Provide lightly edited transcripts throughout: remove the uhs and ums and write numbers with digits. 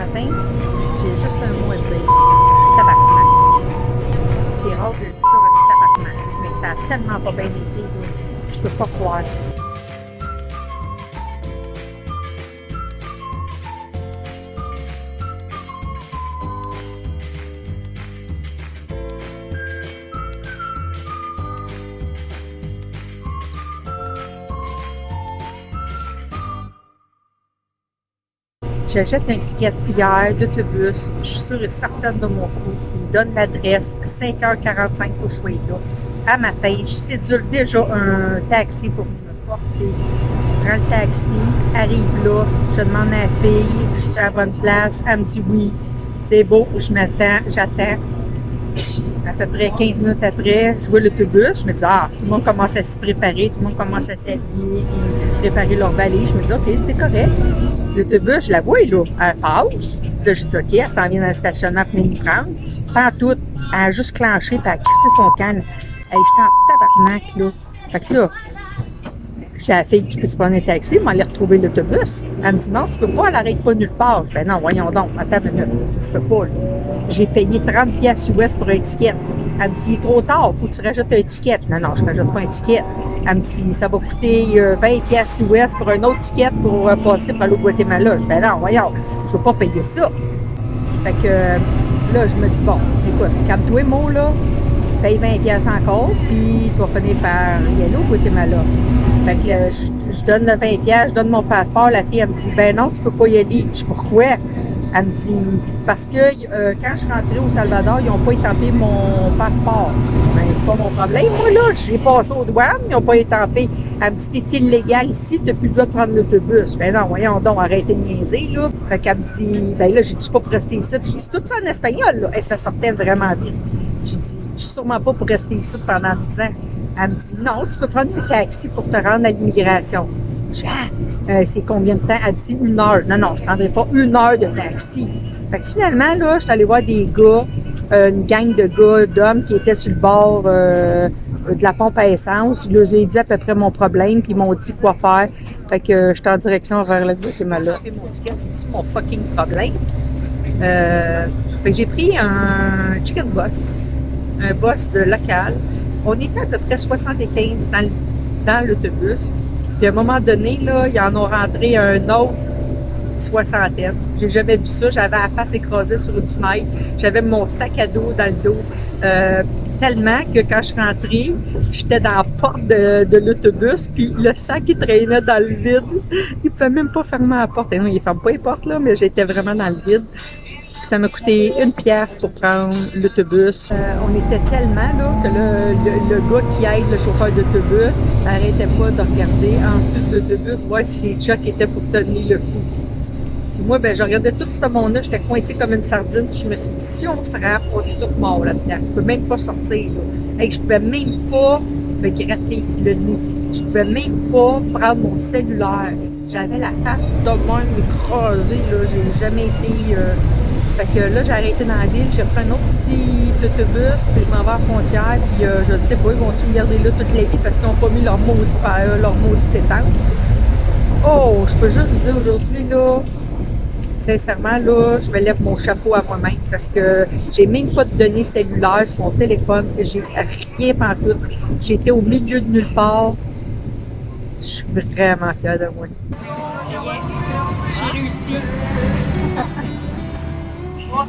matin, j'ai juste un mot à dire. Tabarnak. C'est rare que je dis ça avec tabarnak, mais ça a tellement pas bien été, là. Je peux pas croire. J'achète un ticket hier d'autobus, je suis sûre et certaine de mon coup. Il me donne l'adresse, 5h45 pour que je sois là. À matin, je cédule déjà un taxi pour me porter. Je prends le taxi, arrive là, je demande à la fille, je suis à la bonne place, elle me dit oui, c'est beau, je m'attends, j'attends. À peu près 15 minutes après, je vois l'autobus, je me dis, tout le monde commence à se préparer, tout le monde commence à s'habiller, puis préparer leur valise. Je me dis, OK, c'est correct. L'autobus, je la vois, là, elle passe. Là, je dis, OK, elle s'en vient dans le stationnement pour venir nous prendre. Pas tout, elle a juste clenché, puis elle a crissé son canne. Hey, j'étais en tabarnak, là. Fait que là, j'ai la fille, je peux-tu prendre un taxi, mais aller retrouver l'autobus? Elle me dit, non, tu peux pas, elle n'arrête pas nulle part. Je fais, non, voyons donc, attends une minute, ça se peut pas, là. J'ai payé 30$ US pour un ticket. Elle me dit, il est trop tard, faut que tu rajoutes un ticket. Non, non, je ne rajoute pas un ticket. Elle me dit, ça va coûter 20$ US pour un autre ticket pour passer par le Guatemala. Je fais, non, voyons, je ne veux pas payer ça. Fait que là, je me dis, bon, écoute, calme-toi, Mo, là, paye 20$ encore, puis tu vas finir par y aller au Guatemala. Fait que je donne le 20$, je donne mon passeport. La fille, elle me dit, ben non, tu peux pas y aller. Je dis, pourquoi? Elle me dit, parce que quand je suis rentrée au Salvador, ils n'ont pas étampé mon passeport. Ben, c'est pas mon problème. Moi, là, j'ai passé aux douanes, ils n'ont pas étampé. Elle me dit, t'es illégal ici, t'as plus le droit de prendre l'autobus. Ben non, voyons donc, arrêtez de niaiser, là. Fait qu'elle me dit, ben là, j'ai dit, pas pour rester ici. J'ai dit, tout ça en espagnol, là. Et ça sortait vraiment vite. J'ai dit, je suis sûrement pas pour rester ici pendant 10 ans. Elle me dit, non, tu peux prendre un taxi pour te rendre à l'immigration. C'est combien de temps? Elle dit 1 heure. Non, non, je ne prendrai pas 1 heure de taxi. Fait que finalement, là, je suis allée voir des gars, une gang de gars, d'hommes qui étaient sur le bord de la pompe à essence. Je leur ai dit à peu près mon problème, puis ils m'ont dit quoi faire. Fait que je suis en direction vers le Guatemala. Et mon ticket, c'est-tu mon fucking problème? Fait que j'ai pris un chicken bus, un bus de local. On était à peu près 75 dans l'autobus. Puis à un moment donné, là, ils en ont rentré un autre soixantaine. J'ai jamais vu ça. J'avais la face écrasée sur une fenêtre. J'avais mon sac à dos dans le dos. Tellement que quand je suis rentrée, j'étais dans la porte de l'autobus, puis le sac, il traînait dans le vide. Il ne pouvait même pas fermer la porte. Et non, il ne ferme pas les portes, là, mais j'étais vraiment dans le vide. Puis ça m'a coûté 1$ pour prendre l'autobus. On était tellement là que le gars qui aide le chauffeur d'autobus n'arrêtait pas de regarder en dessous de l'autobus, voir si les chocs étaient pour tenir le coup. Puis moi, ben, je regardais tout ce monde-là, j'étais coincée comme une sardine, puis je me suis dit, si on frappe, on est tous morts là-dedans. Je peux même pas sortir, là. Hey, je pouvais même pas me gratter le nez. Je pouvais même pas prendre mon cellulaire. J'avais la face de même écrasée, là. J'ai jamais été... Fait que là, j'ai arrêté dans la ville, j'ai pris un autre petit autobus, puis je m'en vais à la frontière, puis je sais pas, ils vont-tu me garder là toute la vie parce qu'ils n'ont pas mis leur maudite étang. Oh, je peux juste vous dire aujourd'hui, là, sincèrement, là, je me lève mon chapeau à moi-même parce que j'ai même pas de données cellulaires sur mon téléphone, que j'ai rien pantoute. J'étais au milieu de nulle part. Je suis vraiment fière de moi. J'ai réussi.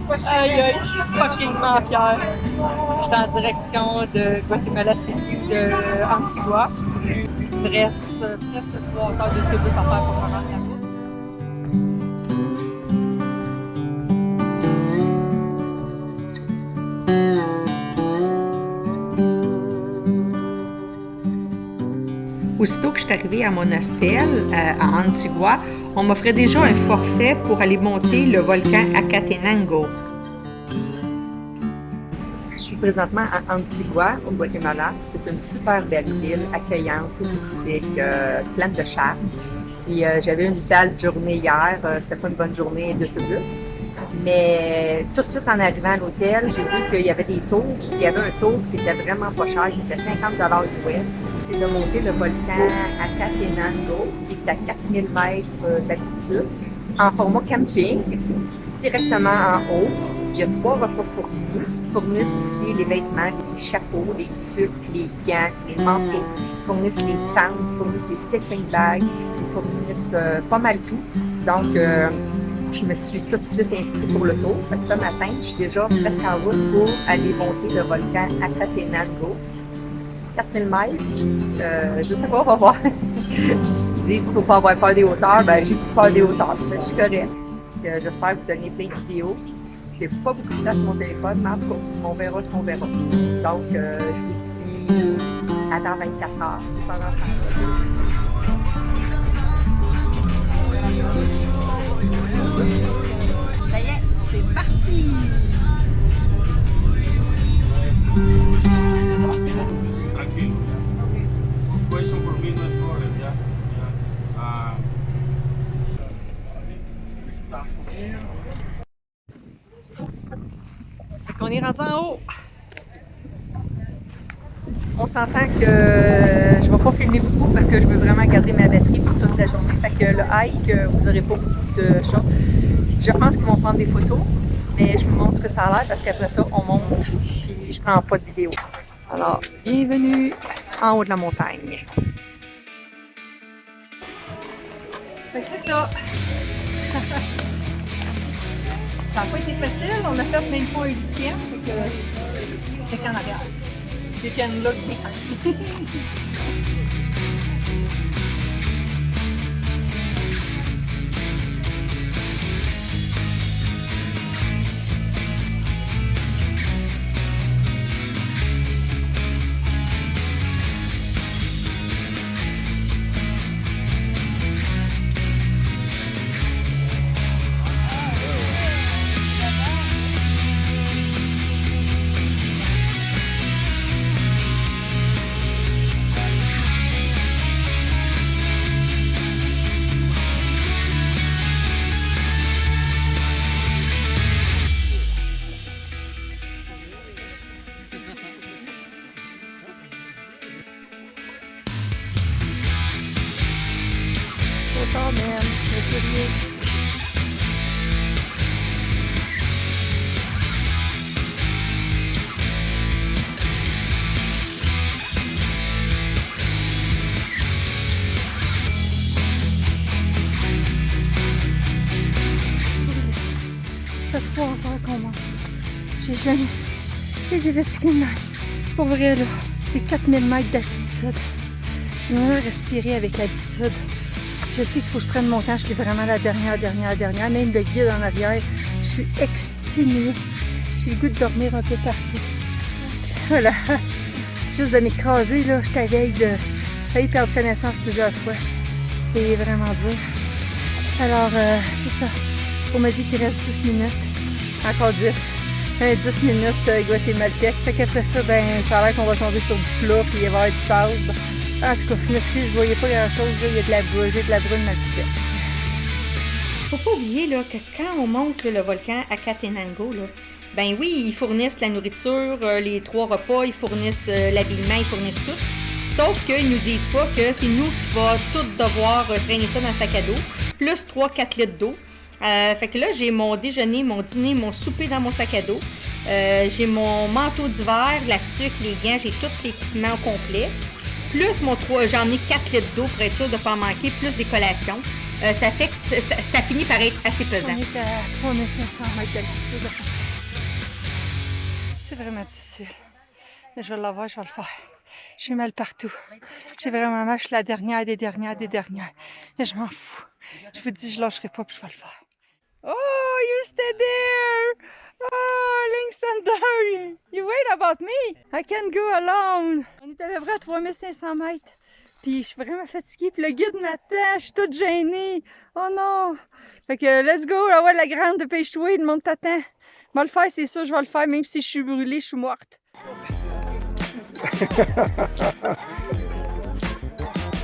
Aïe, aïe, je suis fuckingement fière. J'étais en direction de Guatemala City, de Antigua. Il me reste presque 3 heures d'autobus à faire pour me rendre là-bas. Aussitôt que je suis arrivée à mon hostel, à Antigua, on m'offrait déjà un forfait pour aller monter le volcan Acatenango. Je suis présentement à Antigua, au Guatemala. C'est une super belle ville, accueillante, touristique, pleine de charme. Puis j'avais une belle journée hier. C'était pas une bonne journée d'autobus. Mais tout de suite en arrivant à l'hôtel, j'ai vu qu'il y avait des tours. Il y avait un tour qui était vraiment pas cher, qui était 50$ US. C'est de monter le volcan Acatenango, qui est à 4000 mètres d'altitude, en format camping. Ici directement en haut. Il y a 3 repas fournis. Ils fournissent aussi les vêtements, les chapeaux, les tuques, les gants, les manteaux. Ils fournissent les tentes, ils fournissent les sleeping bags. Ils fournissent pas mal tout. Donc, je me suis tout de suite inscrite pour le tour. Fait que ce matin, je suis déjà presque en route pour aller monter le volcan Acatenango. 4000 mètres. Je sais pas, on va voir. Ils disent qu'il ne faut pas avoir peur des hauteurs. Ben, j'ai plus peur des hauteurs. Je suis correcte. J'espère vous donner plein de vidéos. J'ai pas beaucoup de place sur mon téléphone, mais en tout cas, on verra ce qu'on verra. Donc, je vous dis à dans 24 heures. Pendant ce temps-là. Ça y est, c'est parti! Tranquilo, ya. Question for me no es problem, ya. On est rendu en haut. On s'entend que je ne vais pas filmer beaucoup parce que je veux vraiment garder ma batterie pour toute la journée. Fait que le hike, vous n'aurez pas beaucoup de choses. Je pense qu'ils vont prendre des photos, mais je vous montre ce que ça a l'air parce qu'après ça, on monte puis je prends pas de vidéo. Alors, bienvenue en haut de la montagne. Fait que c'est ça. Ça n'a pas été facile, on a fait même pas un huitième, fait que check en arrière. You can look behind. Oh man, le courrier. Ça fait 3 heures qu'on monte. J'ai jamais été fatiguée de même. Pour vrai là, c'est 4000 mètres d'altitude. J'ai même respiré avec l'altitude. Je sais qu'il faut que je prenne mon temps, je suis vraiment la dernière. Même le guide en arrière, je suis exténuée. J'ai le goût de dormir un peu partout. Voilà. Juste de m'écraser, là, je t'avais failli perdre connaissance plusieurs fois. C'est vraiment dur. Alors, c'est ça. On m'a dit qu'il reste 10 minutes. Encore 10. 10 minutes guatémaltèque. Fait qu'après ça, ben, ça a l'air qu'on va tomber sur du plat, puis il va y avoir du sable. En tout cas, je m'excuse, je voyais pas grand chose, il y a de la brume, j'ai de la brume dans le coupette. Faut pas oublier là, que quand on monte là, le volcan Acatenango, là, ben oui, ils fournissent la nourriture, les 3 repas, ils fournissent l'habillement, ils fournissent tout. Sauf qu'ils nous disent pas que c'est nous qui va tout devoir traîner ça dans le sac à dos, plus 3-4 litres d'eau. Fait que là, j'ai mon déjeuner, mon dîner, mon souper dans mon sac à dos. J'ai mon manteau d'hiver, la tuque, les gants, j'ai tout l'équipement au complet. Plus j'en ai 4 litres d'eau pour être sûr de ne pas en manquer, plus des collations. Ça fait que ça finit par être assez pesant. On est à 3500 mètres d'altitude. C'est vraiment difficile. Mais je vais l'avoir, je vais le faire. J'ai mal partout. J'ai vraiment mal, je suis la dernière des dernières. Mais je m'en fous. Je vous dis, je lâcherai pas, puis je vais le faire. Oh, you stay there! Oh, Linksander, you wait about me. I can't go alone. On est à peu près à 3500 mètres. Puis je suis vraiment fatiguée. Puis le guide m'attend. Je suis toute gênée. Oh non. Fait que let's go. Ah ouais, la grande, dépêche-toi. Le monde t'attend. Je vais le faire, c'est sûr. Je vais le faire. Même si je suis brûlée, je suis morte.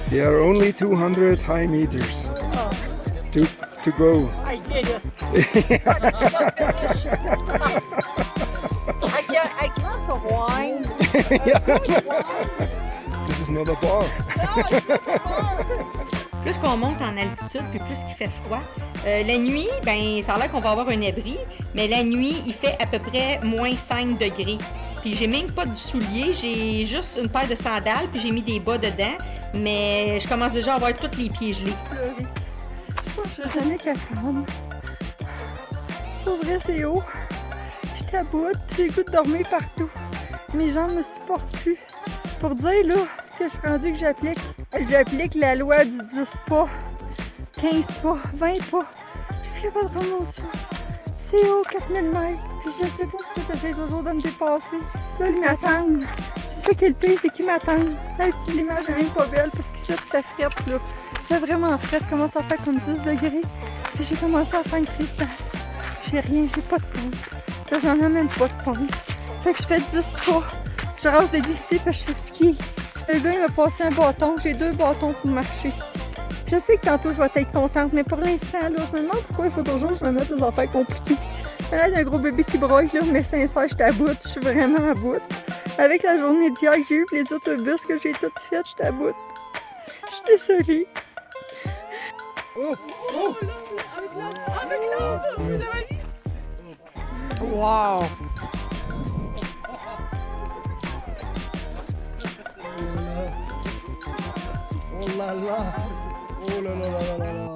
There are only 200 high meters to go. I did it. I can't survive. This is not a bar. No, it's not a bar. plus qu'on monte en altitude, puis plus qu'il fait froid. La nuit, ben ça a l'air qu'on va avoir un abri, mais la nuit, il fait à peu près moins 5 degrés. Puis j'ai même pas de souliers, j'ai juste une paire de sandales, puis j'ai mis des bas dedans, mais je commence déjà à avoir tous les pieds gelés. Pleurer. Je pense que je serai jamais capable. Pour vrai, c'est haut. Je taboute, j'ai le goût de dormir partout. Mes jambes me supportent plus. Pour dire là que je suis rendue que j'applique la loi du 10 pas, 15 pas, 20 pas. Je suis plus capable de rendre mon souffle. C'est haut, 4000 mètres. Puis je sais pas pourquoi j'essaie toujours de me dépasser. Là, ils m'attendent. C'est ça qui est le pire, c'est qu'ils m'attendent. Là, l'image est même pas belle parce qu'ici, il fait frette, là. Il fait vraiment frette, commence à faire comme 10 degrés. Puis j'ai commencé à faire une tristesse. J'ai rien, j'ai pas de pompe. Là, j'en ai même pas de pompe. Fait que je fais 10 pas. Je rase des décis, puis je fais ski. Le gars, il m'a passé un bâton. J'ai 2 bâtons pour marcher. Je sais que tantôt, je vais être contente, mais pour l'instant, là, je me demande pourquoi il faut toujours que je me mette des affaires compliquées. Là, il y a un gros bébé qui broye, là, mais sincère, je suis à bout. Je suis vraiment à bout. Avec la journée d'hier que j'ai eue, les autobus que j'ai toutes faites, je suis à bout. Je suis désolée. Oh, oh. Avec l'autre, vous avez dit? Wow! Oh là là. Oh là là là là là.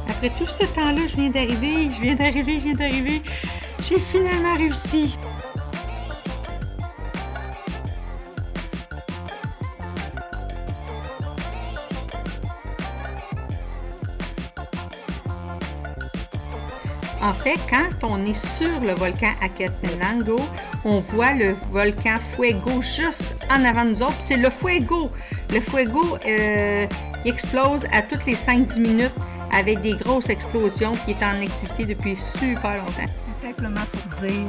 Après tout ce temps-là, je viens d'arriver. J'ai finalement réussi. En fait, quand on est sur le volcan Acatenango, on voit le volcan Fuego juste en avant de nous autres. C'est le Fuego. Le Fuego, il explose à toutes les 5-10 minutes avec des grosses explosions qui est en activité depuis super longtemps. C'est simplement pour dire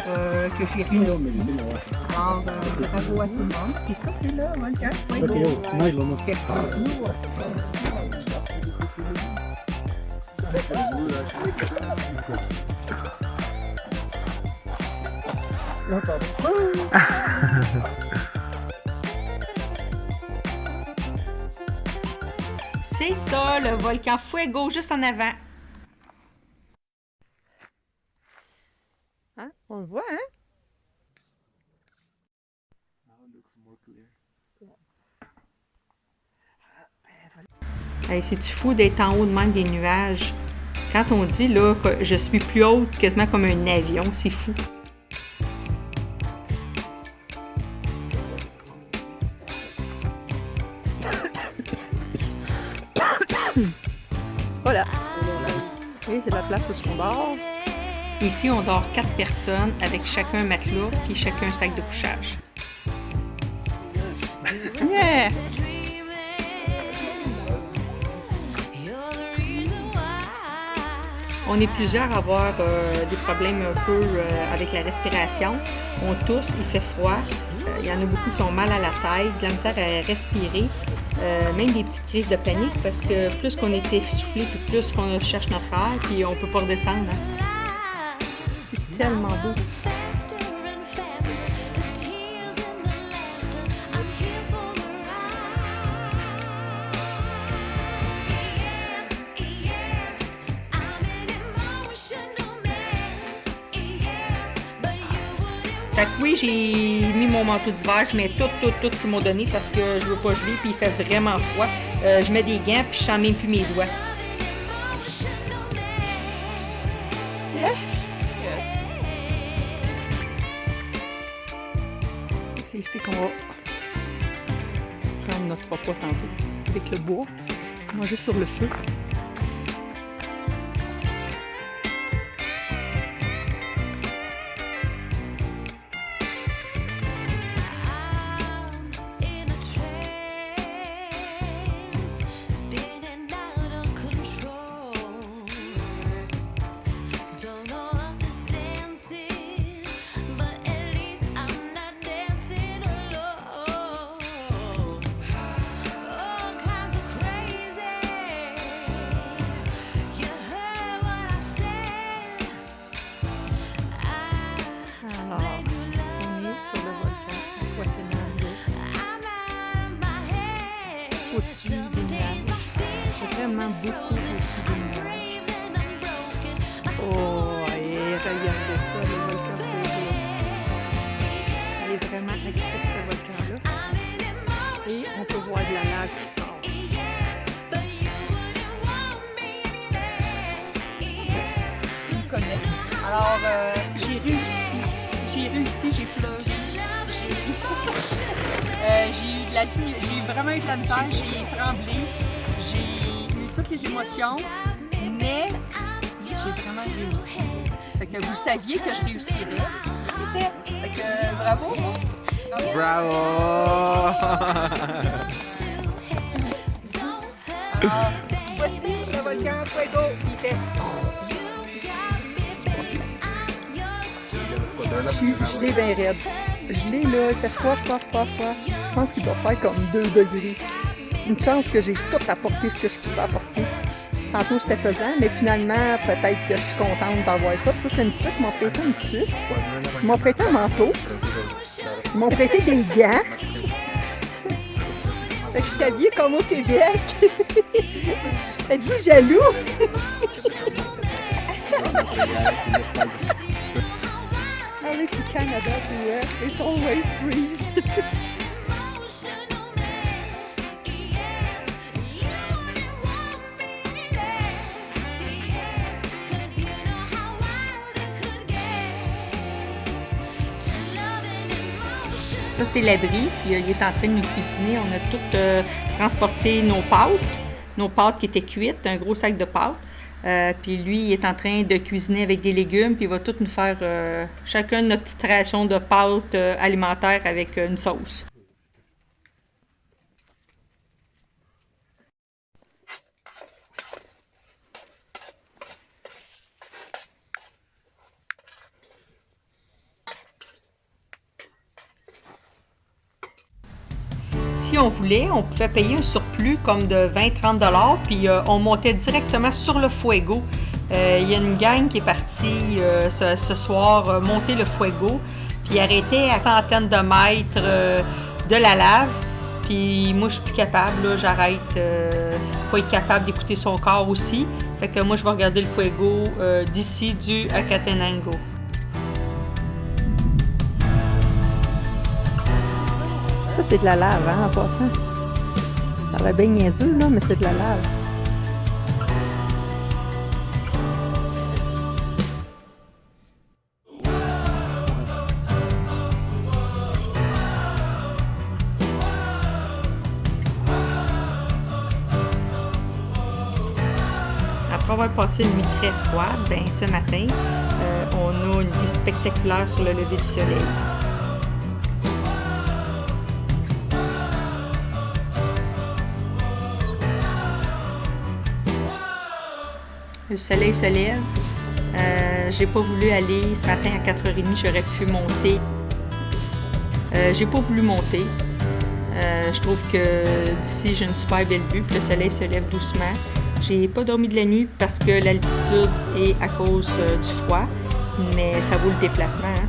que j'ai réussi. Alors, bravo à tout le monde. Et ça, c'est le volcan Fuego. C'est ça, le volcan Fuego, juste en avant. Hein? On le voit, hein? Hey, c'est-tu fou d'être en haut de même des nuages? Quand on dit là que je suis plus haute, quasiment comme un avion, c'est fou. Voilà. Oui, c'est la place où on dort. Ici, on dort 4 personnes avec chacun un matelas puis chacun un sac de couchage. Yeah! On est plusieurs à avoir des problèmes un peu avec la respiration. On tousse, il fait froid. Il y en a beaucoup qui ont mal à la tête, de la misère à respirer. Même des petites crises de panique parce que plus qu'on est essoufflé, puis plus qu'on cherche notre air, puis on peut pas redescendre. Hein. C'est tellement beau. Fait que oui, j'ai mis mon manteau d'hiver, je mets tout ce qu'ils m'ont donné parce que je veux pas geler puis il fait vraiment froid. Je mets des gants puis je sens même plus mes doigts. C'est ici qu'on va prendre notre repas tantôt avec le bois, manger sur le feu. Alors, j'ai réussi. J'ai réussi, j'ai pleuré. J'ai vraiment eu de la misère, j'ai tremblé, j'ai eu toutes les émotions, mais j'ai vraiment réussi. Fait que vous saviez que je réussirais, c'est fait. Fait que bravo! Bravo! Alors, voici le volcan Fuego qui fait. Je l'ai bien raide. Je l'ai là, il fait froid. Je pense qu'il doit faire comme 2 degrés. Une chance que j'ai tout apporté ce que je pouvais apporter. Tantôt c'était pesant, mais finalement, peut-être que je suis contente d'avoir ça. Puis ça, c'est une tuque. Ils m'ont prêté une tuque. Ils m'ont prêté un manteau. Ils m'ont prêté des gants. Fait que je suis habillée comme au Québec. Êtes-vous jaloux? Avec le Canada, it's always freeze. Ça, c'est l'abri, puis il est en train de nous cuisiner. On a tout transporté nos pâtes qui étaient cuites, un gros sac de pâtes. Puis lui, il est en train de cuisiner avec des légumes, puis il va tout nous faire chacun notre petite ration de pâtes alimentaires avec une sauce. Si on voulait, on pouvait payer un surplus comme de 20-30 $, puis on montait directement sur le Fuego. Il y a une gang qui est partie ce soir monter le Fuego, puis arrêter à centaines de mètres de la lave. Puis moi, je suis plus capable, là, j'arrête. Faut être capable d'écouter son corps aussi. Fait que moi, je vais regarder le Fuego d'ici du Acatenango. Ça, c'est de la lave, hein, en passant. Ça a l'air bien niaiseux, là, mais c'est de la lave. Après avoir passé une nuit très froide, ben, ce matin, on a une vue spectaculaire sur le lever du soleil. Le soleil se lève. J'ai pas voulu aller ce matin à 4h30, j'aurais pu monter. J'ai pas voulu monter. Je trouve que d'ici, j'ai une super belle vue, puis le soleil se lève doucement. J'ai pas dormi de la nuit parce que l'altitude est à cause du froid, mais ça vaut le déplacement. Hein?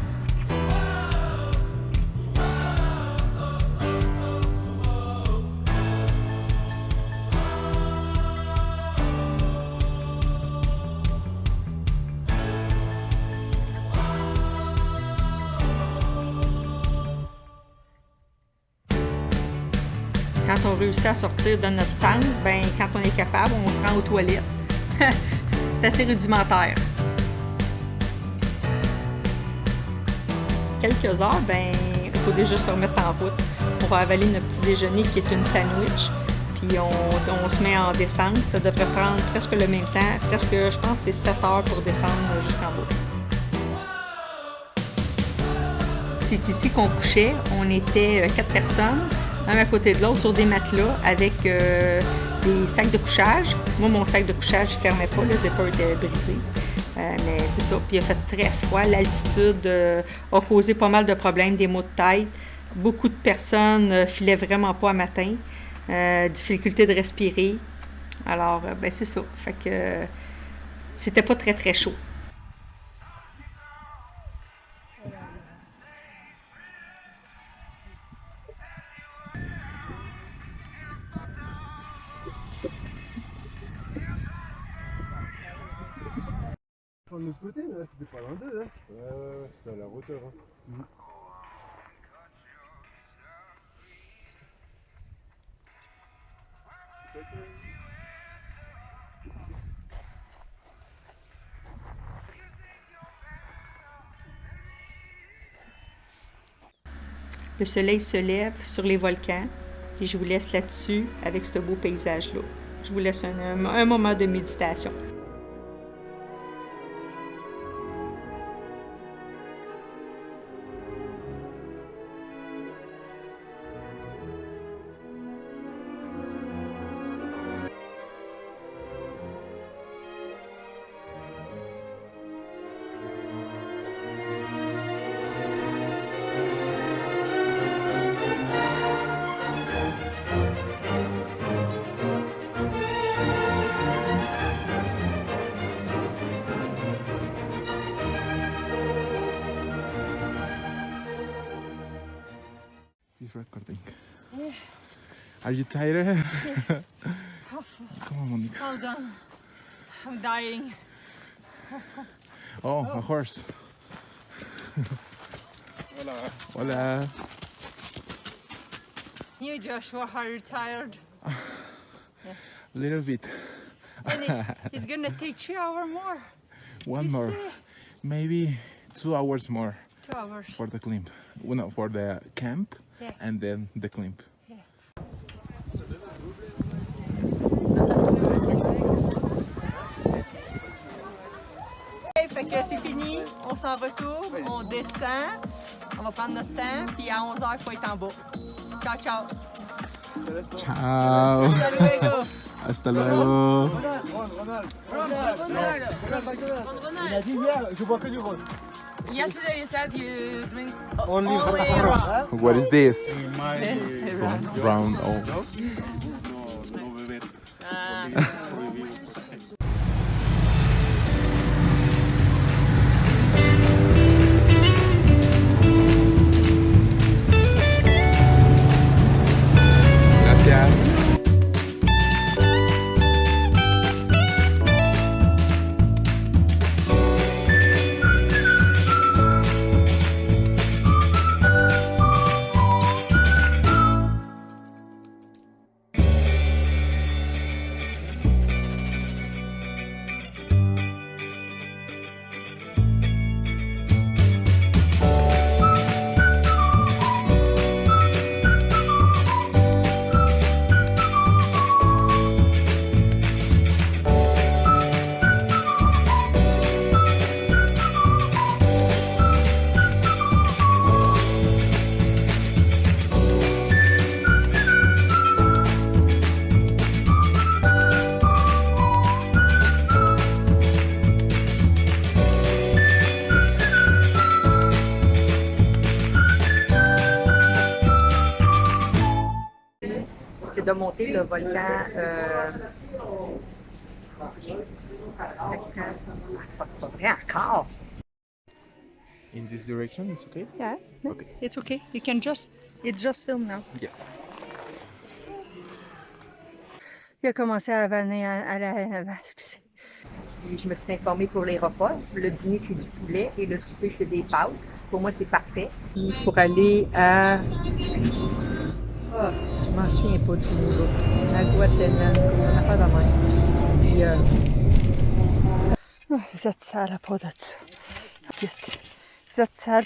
Quand on réussit à sortir de notre tente, ben, quand on est capable, on se rend aux toilettes. C'est assez rudimentaire. Quelques heures, ben, il faut déjà se remettre en route. On va avaler notre petit déjeuner qui est une sandwich. Puis on se met en descente. Ça devrait prendre presque le même temps. Presque, je pense, c'est 7 heures pour descendre jusqu'en bas. C'est ici qu'on couchait. On était 4 personnes, un à côté de l'autre, sur des matelas avec des sacs de couchage. Moi, mon sac de couchage ne fermait pas, le zipper était brisé. Mais c'est ça. Puis il a fait très froid. L'altitude a causé pas mal de problèmes, des maux de tête. Beaucoup de personnes filaient vraiment pas à matin. Difficulté de respirer. Alors, ben c'est ça. Fait que c'était pas très, très chaud. De l'autre côté, là, c'était pas loin d'eux, hein. Ouais, c'était à la hauteur, hein. Le soleil se lève sur les volcans et je vous laisse là-dessus avec ce beau paysage-là. Je vous laisse un moment de méditation. He's recording. Are you tired? Come on, Monica. Hold on. I'm dying. Oh, a horse. Hola. You, Joshua, are you tired? Little bit. And it's gonna take 3 hours more. One You more. see? Maybe 2 hours more 2 hours. for the climb. Well, no, for the camp Yeah. and then the climb. Fait que c'est fini, on s'en retourne, on descend, on va prendre notre temps, puis à 11h, il faut être en bas. Ciao, ciao! Ciao. Hasta luego! Hasta luego. Il a dit hier, je bois que du rhum. Yesterday you said you drink Only What is this? My Round. Oh. no beber. Prohibido. Gracias. C'est de monter le volcan. Pas vrai encore. In this direction, it's okay? Yeah, no, Okay. it's okay. It's just film now. Yes. Il a commencé à vanner excusez. Puis je me suis informée pour les repas. Le dîner, c'est du poulet et le souper, c'est des pâtes. Pour moi, c'est parfait. Pour aller à... Ah, je m'en souviens pas du mot là. À Guatemala, on n'a pas de même. Puis, vous êtes sale à pas de ça. Vite. Vous êtes sale.